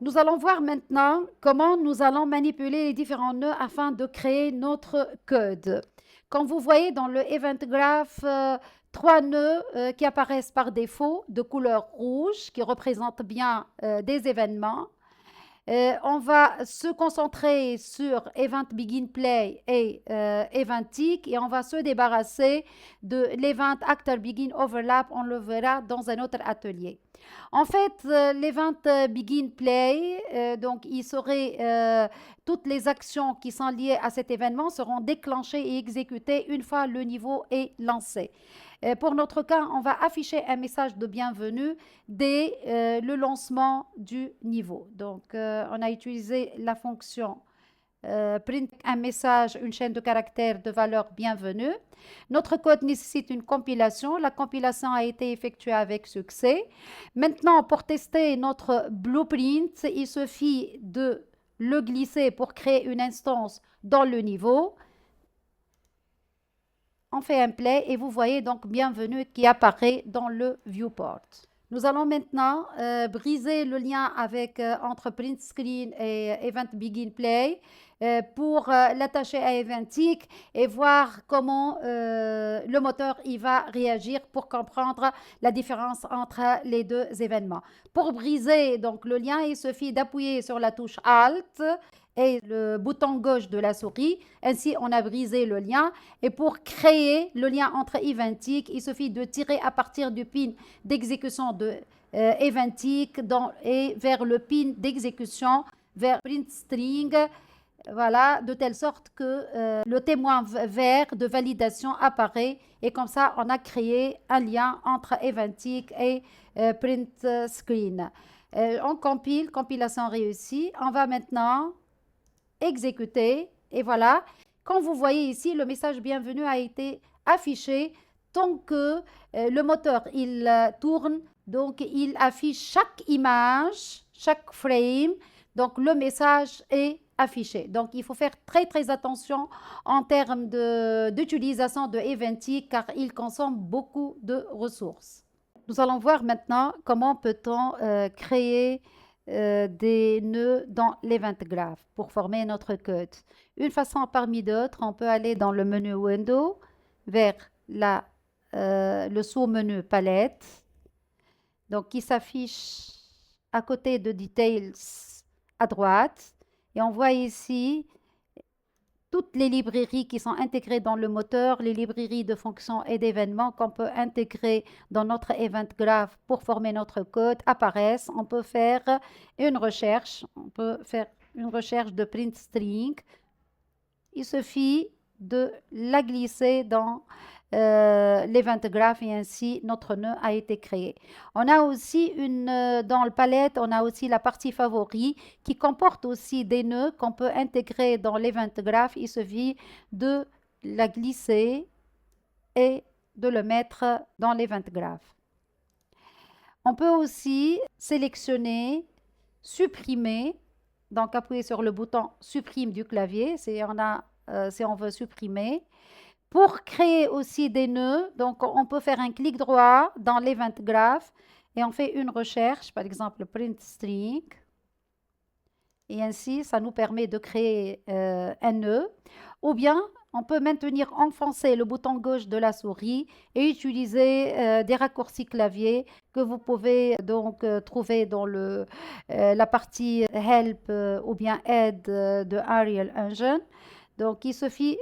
Nous allons voir maintenant comment nous allons manipuler les différents nœuds afin de créer notre code. Comme vous voyez dans le Event Graph, trois nœuds qui apparaissent par défaut de couleur rouge qui représentent bien des événements. On va se concentrer sur Event Begin Play et Event Tick et on va se débarrasser de l'Event Actor Begin Overlap. On le verra dans un autre atelier. En fait, l'Event Begin Play, donc toutes les actions qui sont liées à cet événement seront déclenchées et exécutées une fois le niveau est lancé. Pour notre cas, on va afficher un message de bienvenue dès le lancement du niveau. Donc, on a utilisé la fonction print un message, une chaîne de caractères de valeur bienvenue. Notre code nécessite une compilation. La compilation a été effectuée avec succès. Maintenant, pour tester notre blueprint, il suffit de le glisser pour créer une instance dans le niveau. On fait un play et vous voyez donc bienvenue qui apparaît dans le viewport. Nous allons maintenant briser le lien entre print screen et event begin play pour l'attacher à Eventic et voir comment le moteur il va réagir pour comprendre la différence entre les deux événements. Pour briser donc le lien, il suffit d'appuyer sur la touche Alt et le bouton gauche de la souris. Ainsi, on a brisé le lien. Et pour créer le lien entre Eventic, il suffit de tirer à partir du pin d'exécution de Eventic et vers le pin d'exécution vers print string. Voilà, de telle sorte que le témoin vert de validation apparaît et comme ça, on a créé un lien entre Eventic et print screen. On compile, compilation réussie. On va maintenant exécuter et voilà. Quand vous voyez ici, le message bienvenue a été affiché tant que le moteur il tourne, donc il affiche chaque image, chaque frame, donc le message est affiché. Donc il faut faire très attention en termes d'utilisation de Eventic car il consomme beaucoup de ressources. Nous allons voir maintenant comment peut-on créer des nœuds dans l'Event Graph pour former notre code. Une façon parmi d'autres, on peut aller dans le menu Window vers le sous-menu Palette, donc qui s'affiche à côté de Details à droite. Et on voit ici toutes les librairies qui sont intégrées dans le moteur, les librairies de fonctions et d'événements qu'on peut intégrer dans notre Event Graph pour former notre code apparaissent. On peut faire une recherche. On peut faire une recherche de print string. Il suffit de la glisser dans l'Event Graph et ainsi notre nœud a été créé. On a aussi dans le palette, on a aussi la partie favoris qui comporte aussi des nœuds qu'on peut intégrer dans l'Event Graph. Il suffit de la glisser et de le mettre dans l'Event Graph. On peut aussi sélectionner, supprimer, donc appuyer sur le bouton supprime du clavier si on veut supprimer. Pour créer aussi des nœuds, donc on peut faire un clic droit dans l'Event Graph et on fait une recherche, par exemple print string. Et ainsi, ça nous permet de créer un nœud. Ou bien, on peut maintenir enfoncé le bouton gauche de la souris et utiliser des raccourcis clavier que vous pouvez donc trouver dans la partie Help ou bien Aide de Unreal Engine. Donc, il suffit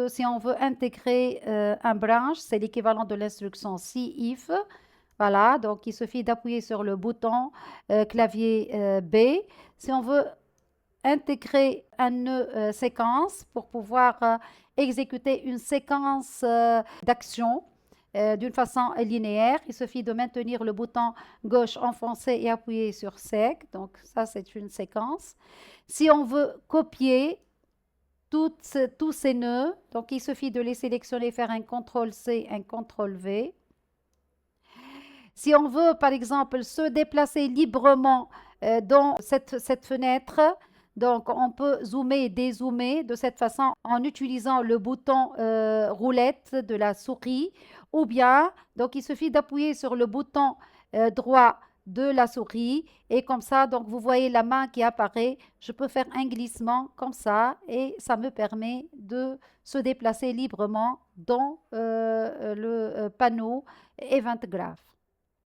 si on veut intégrer un branch, c'est l'équivalent de l'instruction if. Voilà, donc il suffit d'appuyer sur le bouton clavier B. Si on veut intégrer un nœud séquence pour pouvoir exécuter une séquence d'actions d'une façon linéaire, il suffit de maintenir le bouton gauche enfoncé et appuyer sur sec. Donc ça, c'est une séquence. Si on veut copier tous ces nœuds, donc il suffit de les sélectionner, faire un CTRL-C, un CTRL-V. Si on veut, par exemple, se déplacer librement dans cette fenêtre, donc on peut zoomer et dézoomer de cette façon en utilisant le bouton roulette de la souris ou bien, donc il suffit d'appuyer sur le bouton droit de la souris et comme ça, donc vous voyez la main qui apparaît. Je peux faire un glissement comme ça et ça me permet de se déplacer librement dans le panneau Event Graph.